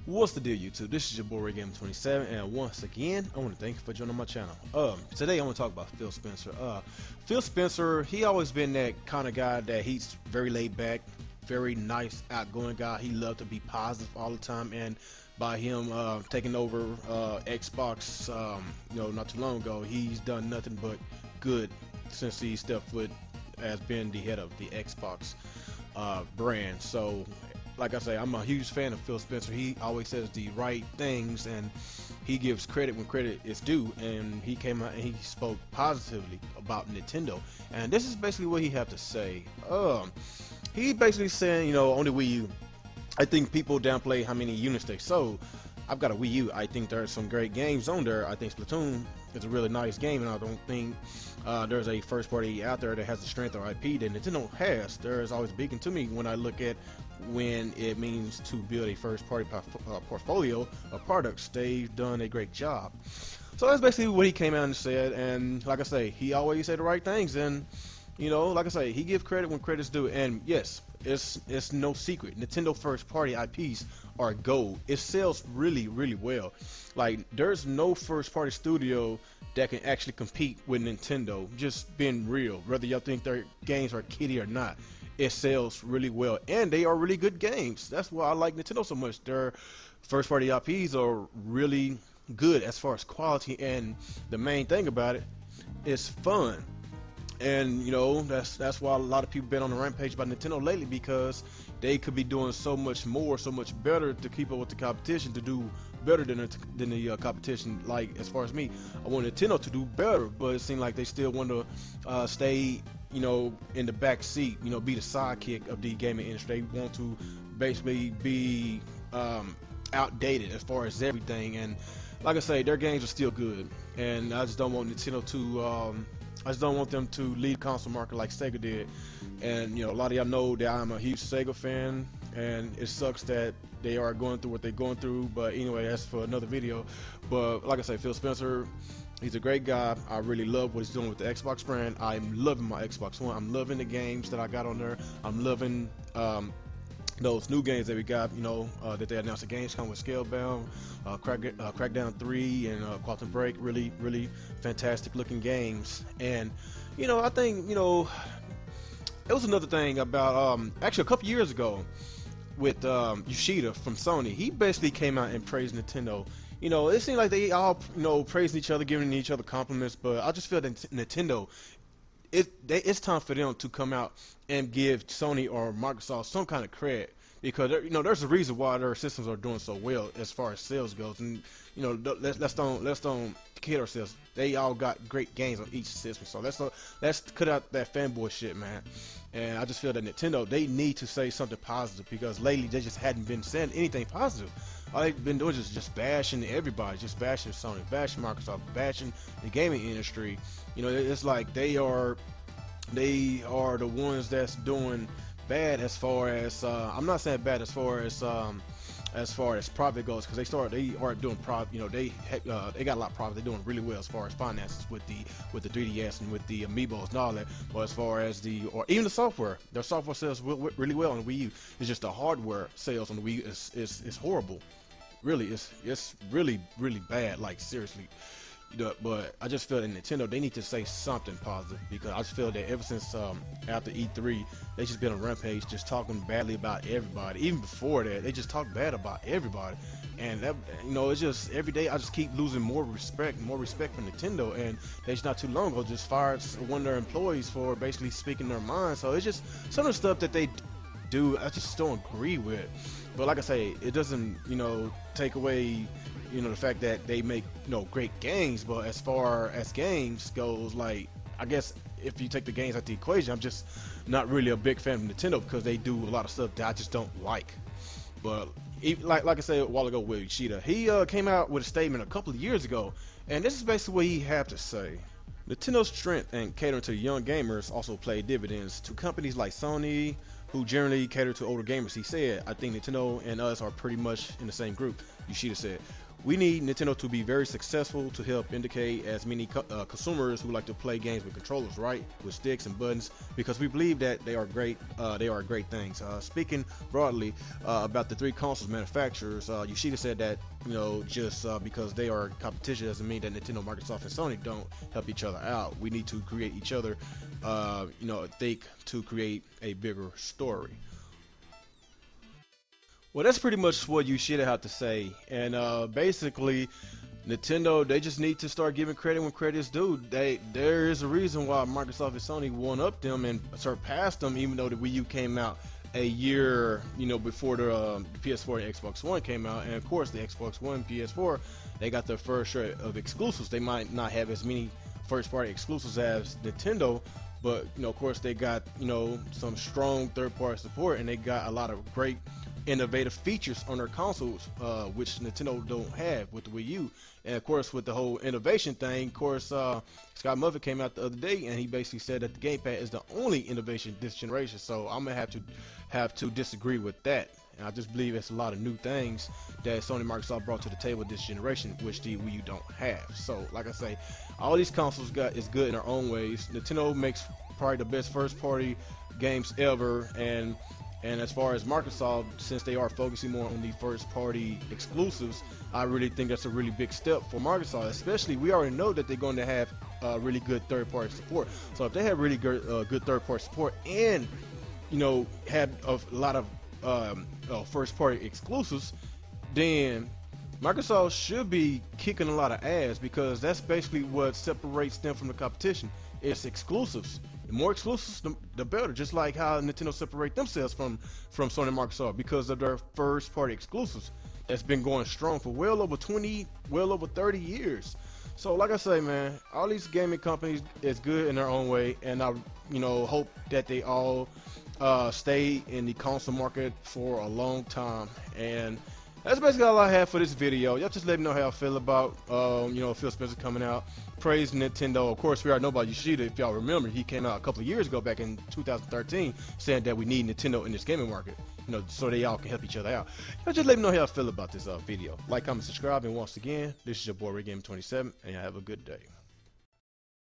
What's the deal, YouTube? This is your boy RayGamer27, and once again, I want to thank you for joining my channel. Today I want to talk about Phil Spencer. Phil Spencer, he always been that kind of guy that he's very laid back, very nice, outgoing guy. He loved to be positive all the time, and by him taking over Xbox, not too long ago, he's done nothing but good since he stepped foot as being the head of the Xbox brand. So, like I say, I'm a huge fan of Phil Spencer. He always says the right things, and he gives credit when credit is due. And he came out and he spoke positively about Nintendo. And this is basically what he had to say. He basically saying, on the Wii U, I think people downplay how many units they sold. I've got a Wii U. I think there's some great games on there. I think Splatoon is a really nice game, and I don't think there's a first party out there that has the strength or IP that Nintendo has. There's always beacon to me when I look at when it means to build a first party portfolio of products. They've done a great job. So that's basically what he came out and said, and like I say, he always said the right things, and like I say, he gives credit when credit's due. And yes, it's no secret, Nintendo first party IPs are gold. It sells really well. Like, there's no first party studio that can actually compete with Nintendo, just being real. Whether y'all think their games are kiddie or not, it sells really well, and they are really good games. That's why I like Nintendo so much. Their first party IPs are really good as far as quality, and the main thing about it is fun. And that's why a lot of people been on the rampage about Nintendo lately, because they could be doing so much more, so much better to keep up with the competition, to do better than the competition. Like, as far as me, I want Nintendo to do better, but it seems like they still want to stay in the back seat, be the sidekick of the gaming industry. They want to basically be outdated as far as everything. And like I say, their games are still good, and I just don't want Nintendo to I just don't want them to lead console market like Sega did. And a lot of y'all know that I'm a huge Sega fan, and it sucks that they are going through what they're going through. But anyway, that's for another video. But like I say, Phil Spencer, he's a great guy. I really love what he's doing with the Xbox brand. I'm loving my Xbox One. I'm loving the games that I got on there. I'm loving those new games that we got, that they announced. The games come with Scalebound, Crackdown 3, and Quantum Break. Really fantastic looking games. And I think it was another thing about actually a couple years ago with Yoshida from Sony. He basically came out and praised Nintendo. It seemed like they all praising each other, giving each other compliments, but I just feel that Nintendo, it's time for them to come out and give Sony or Microsoft some kind of credit, because there's a reason why their systems are doing so well as far as sales goes. And let's don't kid ourselves. They all got great games on each system. So let's cut out that fanboy shit, man. And I just feel that Nintendo, they need to say something positive, because lately they just hadn't been saying anything positive. All they've been doing is just bashing everybody, just bashing Sony, bashing Microsoft, bashing the gaming industry. It's like they are the ones that's doing bad as far as I'm not saying bad as far as profit goes, because they are doing profit. They got a lot of profit. They're doing really well as far as finances with the 3DS and with the Amiibos and all that. But as far as or even the software, their software sells really well on the Wii U. It's just the hardware sales on the Wii U is horrible. Really, it's really bad. Like, seriously. But I just feel that Nintendo, they need to say something positive, because I just feel that ever since after E3, they just been on rampage, just talking badly about everybody. Even before that, they just talk bad about everybody, and that, it's just every day I just keep losing more respect for Nintendo. And they just not too long ago just fired one of their employees for basically speaking their mind. So it's just some of the stuff that they do I just don't agree with. But like I say, it doesn't take away the fact that they make great games. But as far as games goes, like, I guess if you take the games out the equation, I'm just not really a big fan of Nintendo, because they do a lot of stuff that I just don't like. But like I said a while ago with Yoshida, he came out with a statement a couple of years ago, and this is basically what he had to say. Nintendo's strength in catering to young gamers also play dividends to companies like Sony, who generally cater to older gamers. He said, I think Nintendo and us are pretty much in the same group. Yoshida said, We need Nintendo to be very successful to help indicate as many consumers who like to play games with controllers, right, with sticks and buttons, because we believe that they are great. They are great things. Speaking broadly about the three consoles manufacturers, Yoshida said that just because they are competition doesn't mean that Nintendo, Microsoft, and Sony don't help each other out. We need to create each other, think to create a bigger story. Well, that's pretty much what you should have to say, and basically, Nintendo, they just need to start giving credit when credit is due. There is a reason why Microsoft and Sony won up them and surpassed them, even though the Wii U came out a year, before the PS4 and Xbox One came out. And of course, the Xbox One, PS4, they got their first share of exclusives. They might not have as many first-party exclusives as Nintendo, but of course, they got some strong third-party support, and they got a lot of great innovative features on their consoles, which Nintendo don't have with the Wii U. And of course, with the whole innovation thing, of course, Scott Moffitt came out the other day and he basically said that the gamepad is the only innovation this generation. So I'm gonna have to disagree with that. And I just believe it's a lot of new things that Sony and Microsoft brought to the table this generation, which the Wii U don't have. So like I say, all these consoles is good in their own ways. Nintendo makes probably the best first-party games ever, and as far as Microsoft, since they are focusing more on the first-party exclusives, I really think that's a really big step for Microsoft. Especially, we already know that they're going to have really good third-party support. So if they have really good third-party support and have a lot of first-party exclusives, then Microsoft should be kicking a lot of ass, because that's basically what separates them from the competition. It's exclusives. The more exclusives, the better. Just like how Nintendo separate themselves from Sony and Microsoft because of their first-party exclusives. That's been going strong for well over 30 years. So, like I say, man, all these gaming companies is good in their own way, and I, hope that they all stay in the console market for a long time. And that's basically all I have for this video. Y'all just let me know how I feel about, Phil Spencer coming out, praise Nintendo. Of course, we already know about Yoshida. If y'all remember, he came out a couple of years ago, back in 2013, saying that we need Nintendo in this gaming market, so they all can help each other out. Y'all just let me know how I feel about this video. Like, comment, subscribe, and once again, this is your boy RayGamer27, and y'all have a good day.